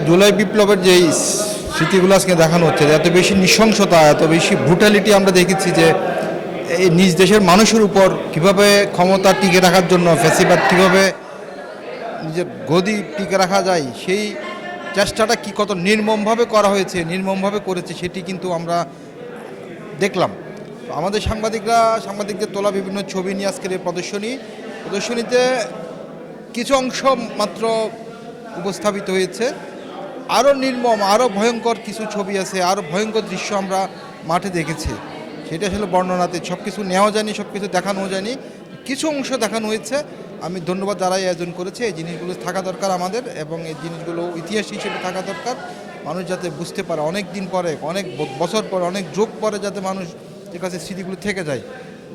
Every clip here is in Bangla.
জুলাই বিপ্লবের যেই স্মৃতিগুলো আজকে দেখানো হচ্ছে, এত বেশি নৃশংসতা, এত বেশি ব্রুটালিটি আমরা দেখেছি যে এই নিজ দেশের মানুষের উপর কিভাবে ক্ষমতা টিকে রাখার জন্য ফ্যাসিবাদ কীভাবে নিজের গদি টিকে রাখা যায়, সেই চেষ্টাটা কি কত নির্মমভাবে করা হয়েছে, নির্মমভাবে করেছে সেটি কিন্তু আমরা দেখলাম। আমাদের সাংবাদিকদের তোলা বিভিন্ন ছবি নিয়ে আজকের এই প্রদর্শনীতে কিছু অংশ মাত্র উপস্থাপিত হয়েছে। আরও নির্মম, আরও ভয়ঙ্কর কিছু ছবি আছে, আরও ভয়ঙ্কর দৃশ্য আমরা মাঠে দেখেছি। সেটা আসলে বর্ণনাতে সব কিছু নেওয়া যায়নি, সব কিছু দেখানো যায়নি, কিছু অংশ দেখানো হয়েছে। আমি ধন্যবাদ যারাই আয়োজন করেছে। এই জিনিসগুলো থাকা দরকার আমাদের, এবং এই জিনিসগুলো ইতিহাস হিসেবে থাকা দরকার। মানুষ যাতে বুঝতে পারে অনেক দিন পরে, অনেক বছর পরে, অনেক যুগ পরে যাতে মানুষের কাছে স্মৃতিগুলো থেকে যায়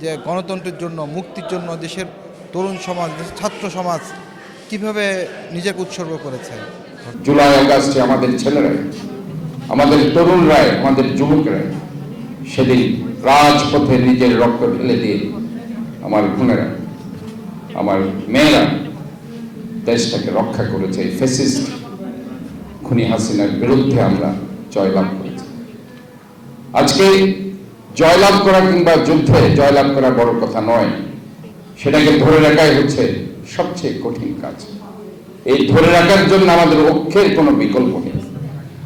যে গণতন্ত্রের জন্য, মুক্তির জন্য দেশের তরুণ সমাজ, দেশের ছাত্র সমাজ কীভাবে নিজেকে উৎসর্গ করেছে। জুলাই আগস্টে আমাদের ছেলেরাই, আমাদের তরুণরাই, আমাদের যুবকরাই সেদিন রাজপথে নিজের রক্ত ঢেলে দিয়ে আমার বোনেরা, আমার মেয়েরা দেশটাকে রক্ষা করেছে। এই ফ্যাসিস্ট খুনি হাসিনার বিরুদ্ধে আমরা জয়লাভ করেছি। আজকে জয়লাভ করা কিংবা যুদ্ধে জয়লাভ করা বড় কথা নয়, সেটাকে ধরে রাখাই হচ্ছে সবচেয়ে কঠিন কাজ। এই ধরে রাখার জন্য আমাদের ঐক্যের কোনো বিকল্প নেই।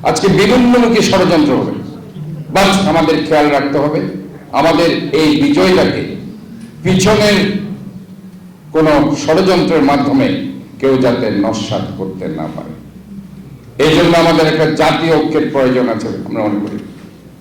আজকে বিভিন্নমুখী ষড়যন্ত্র হবে, বাস আমাদের খেয়াল রাখতে হবে আমাদের এই বিজয়টাকে পিছনের কোন ষড়যন্ত্রের মাধ্যমে কেউ যাতে নস্যাৎ করতে না পারে। এই জন্য আমাদের একটা জাতীয় ঐক্যের প্রয়োজন আছে আমরা মনে করি।